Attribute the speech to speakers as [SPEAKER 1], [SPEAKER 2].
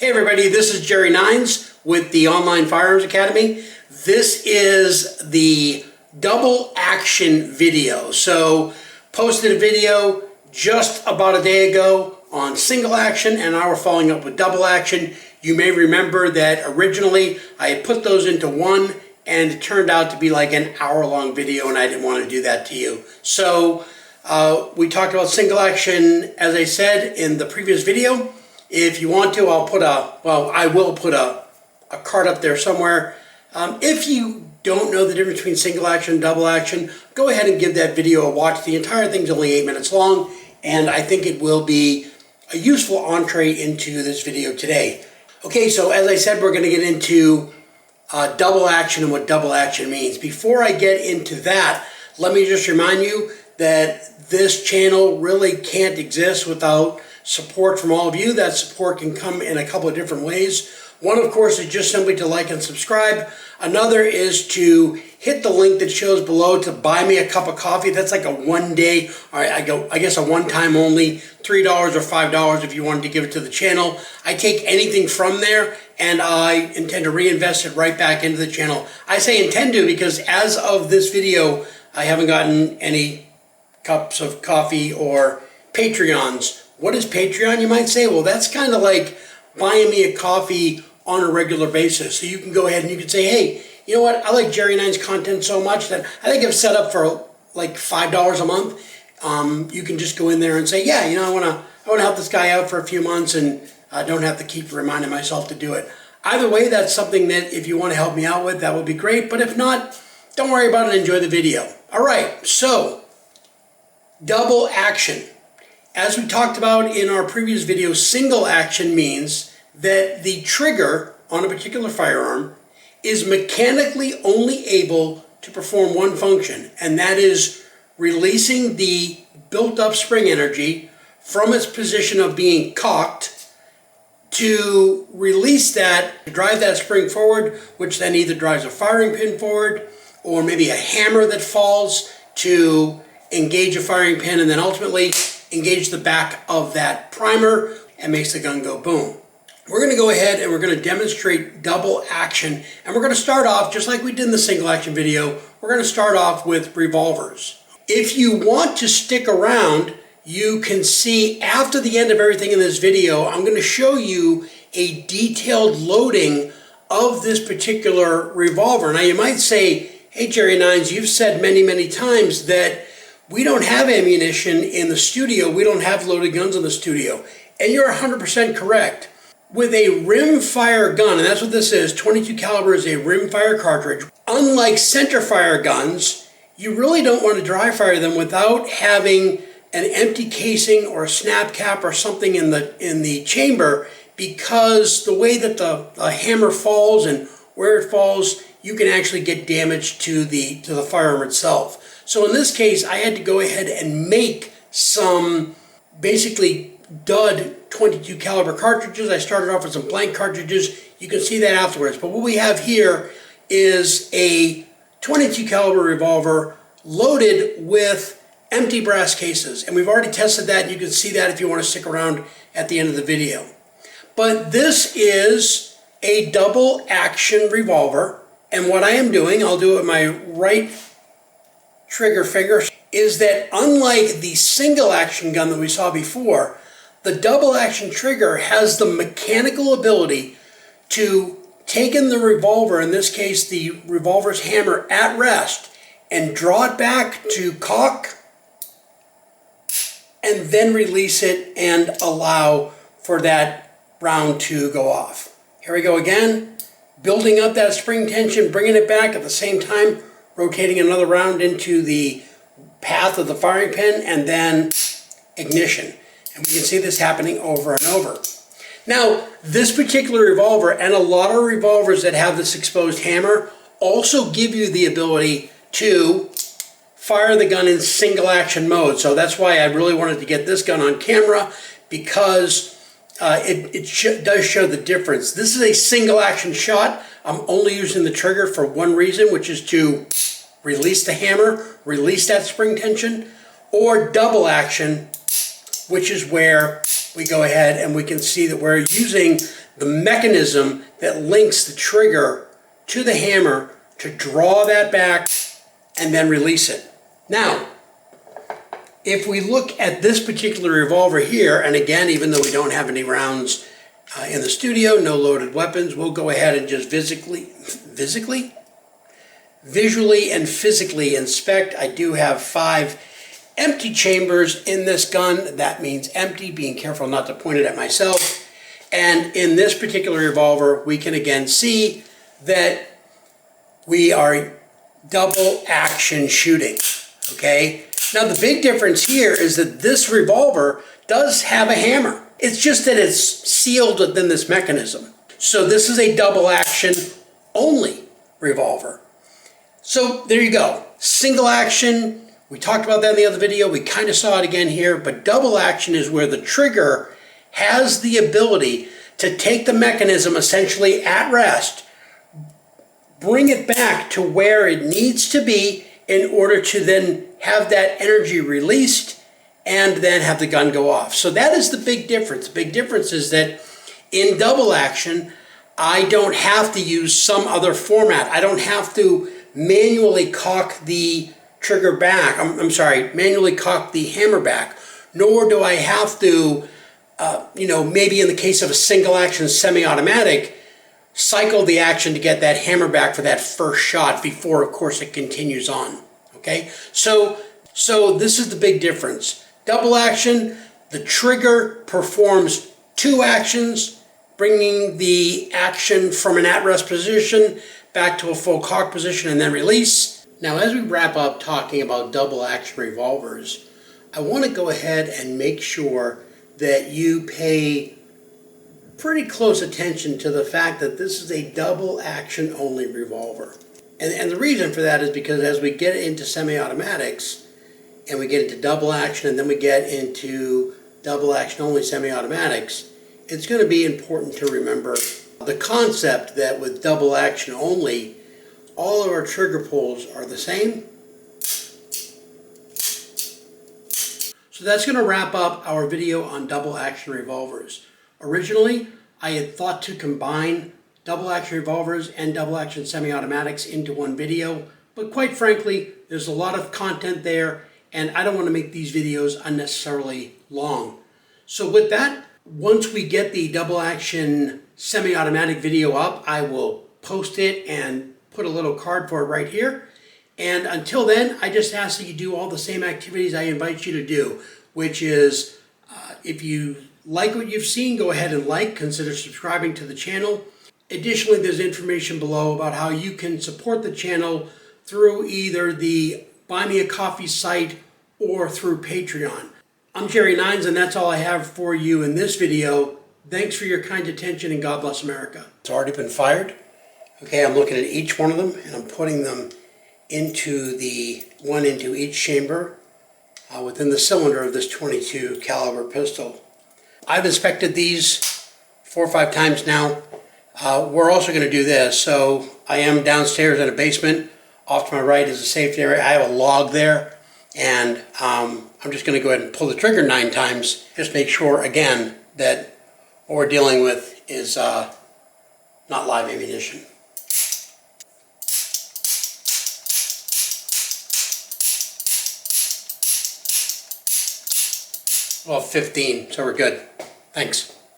[SPEAKER 1] Hey everybody, this is Jerry9s with the Online Firearms Academy. This is the double action video. So, posted a video just about a day ago on single action, and now we're following up with double action. You may remember that originally I had put those into one, and it turned out to be like an hour-long video, and I didn't want to do that to you. So, we talked about single action, as I said in the previous video. If you want to, I will put a card up there somewhere. If you don't know the difference between single action and double action, go ahead and give that video a watch. The entire thing's only 8 minutes long, and I think it will be a useful entree into this video today. Okay, so as I said, we're going to get into double action and what double action means. Before I get into that, let me just remind you that this channel really can't exist without support from all of you. That support can come in a couple of different ways. One, of course, is just simply to like and subscribe. Another is to hit the link that shows below to buy me a cup of coffee. That's like a one-day, or I guess a one-time only, $3 or $5 if you wanted to give it to the channel. I take anything from there and I intend to reinvest it right back into the channel. I say intend to because as of this video, I haven't gotten any cups of coffee or Patreons. What is Patreon, you might say? Well, that's kind of like buying me a coffee on a regular basis. So you can go ahead and you can say, hey, you know what? I like Jerry9s content so much that I think I've set up for like $5 a month. You can just go in there and say, yeah, you know, I want to help this guy out for a few months, and I don't have to keep reminding myself to do it. Either way, that's something that if you want to help me out with, that would be great. But if not, don't worry about it. Enjoy the video. All right, so double action. As we talked about in our previous video, single action means that the trigger on a particular firearm is mechanically only able to perform one function, and that is releasing the built-up spring energy from its position of being cocked to release that, to drive that spring forward, which then either drives a firing pin forward or maybe a hammer that falls to engage a firing pin, and then ultimately engage the back of that primer and makes the gun go boom. We're going to go ahead and we're going to demonstrate double action, and we're going to start off just like we did in the single action video. We're going to start off with revolvers. If you want to stick around, you can see after the end of everything in this video, I'm going to show you a detailed loading of this particular revolver. Now you might say, hey Jerry9s, you've said many times that we don't have ammunition in the studio. We don't have loaded guns in the studio. And you're 100% correct. With a rimfire gun, and that's what this is, 22 caliber is a rimfire cartridge. Unlike centerfire guns, you really don't want to dry fire them without having an empty casing or a snap cap or something in the chamber, because the way that the hammer falls and where it falls, you can actually get damage to the firearm itself. So in this case, I had to go ahead and make some basically dud 22 caliber cartridges. I started off with some blank cartridges. You can see that afterwards. But what we have here is a 22 caliber revolver loaded with empty brass cases. And we've already tested that. You can see that if you want to stick around at the end of the video. But this is a double action revolver. And what I am doing, I'll do it with my right trigger finger, is that unlike the single action gun that we saw before, the double action trigger has the mechanical ability to take in the revolver, in this case the revolver's hammer at rest, and draw it back to cock and then release it and allow for that round to go off. Here we go again, building up that spring tension, bringing it back at the same time, rotating another round into the path of the firing pin, and then ignition. And we can see this happening over and over. Now, this particular revolver, and a lot of revolvers that have this exposed hammer, also give you the ability to fire the gun in single action mode. So that's why I really wanted to get this gun on camera, because it does show the difference. This is a single action shot. I'm only using the trigger for one reason, which is to release the hammer, release that spring tension, or double action, which is where we go ahead and we can see that we're using the mechanism that links the trigger to the hammer to draw that back and then release it. Now, if we look at this particular revolver here, and again, even though we don't have any rounds in the studio, no loaded weapons, we'll go ahead and just visually and physically inspect. I do have 5 empty chambers in this gun. That means empty, being careful not to point it at myself. And in this particular revolver, we can again see that we are double action shooting, okay? Now the big difference here is that this revolver does have a hammer. It's just that it's sealed within this mechanism. So this is a double action only revolver. So there you go. Single action, we talked about that in the other video. We kind of saw it again here, but double action is where the trigger has the ability to take the mechanism essentially at rest, bring it back to where it needs to be in order to then have that energy released and then have the gun go off. So that is the big difference. The big difference is that in double action, I don't have to use some other format. I don't have to manually cock the trigger back. Manually cock the hammer back. Nor do I have to, maybe in the case of a single action semi-automatic, cycle the action to get that hammer back for that first shot before, of course, it continues on. Okay, so this is the big difference. Double action, the trigger performs 2 actions, bringing the action from an at-rest position back to a full cock position and then release. Now, as we wrap up talking about double action revolvers, I want to go ahead and make sure that you pay pretty close attention to the fact that this is a double action only revolver. And the reason for that is because as we get into semi-automatics and we get into double action and then we get into double action only semi-automatics, it's going to be important to remember the concept that with double action only, all of our trigger pulls are the same. So that's going to wrap up our video on double action revolvers. Originally, I had thought to combine double action revolvers and double action semi-automatics into one video, but quite frankly, there's a lot of content there and I don't want to make these videos unnecessarily long. So with that, once we get the double action semi-automatic video up, I will post it and put a little card for it right here. And until then, I just ask that you do all the same activities I invite you to do, which is if you like what you've seen, go ahead and consider subscribing to the channel. Additionally, there's information below about how you can support the channel through either the Buy Me a Coffee site or through Patreon. I'm Jerry9s, and that's all I have for you in this video. Thanks for your kind attention, and God bless America. It's already been fired. Okay, I'm looking at each one of them, and I'm putting them into each chamber within the cylinder of this .22 caliber pistol. I've inspected these 4 or 5 times now. We're also going to do this. So I am downstairs in a basement. Off to my right is a safety area. I have a log there, and I'm just going to go ahead and pull the trigger 9 times. Just make sure, again, that what we're dealing with is not live ammunition. Well, 15, so we're good. Thanks.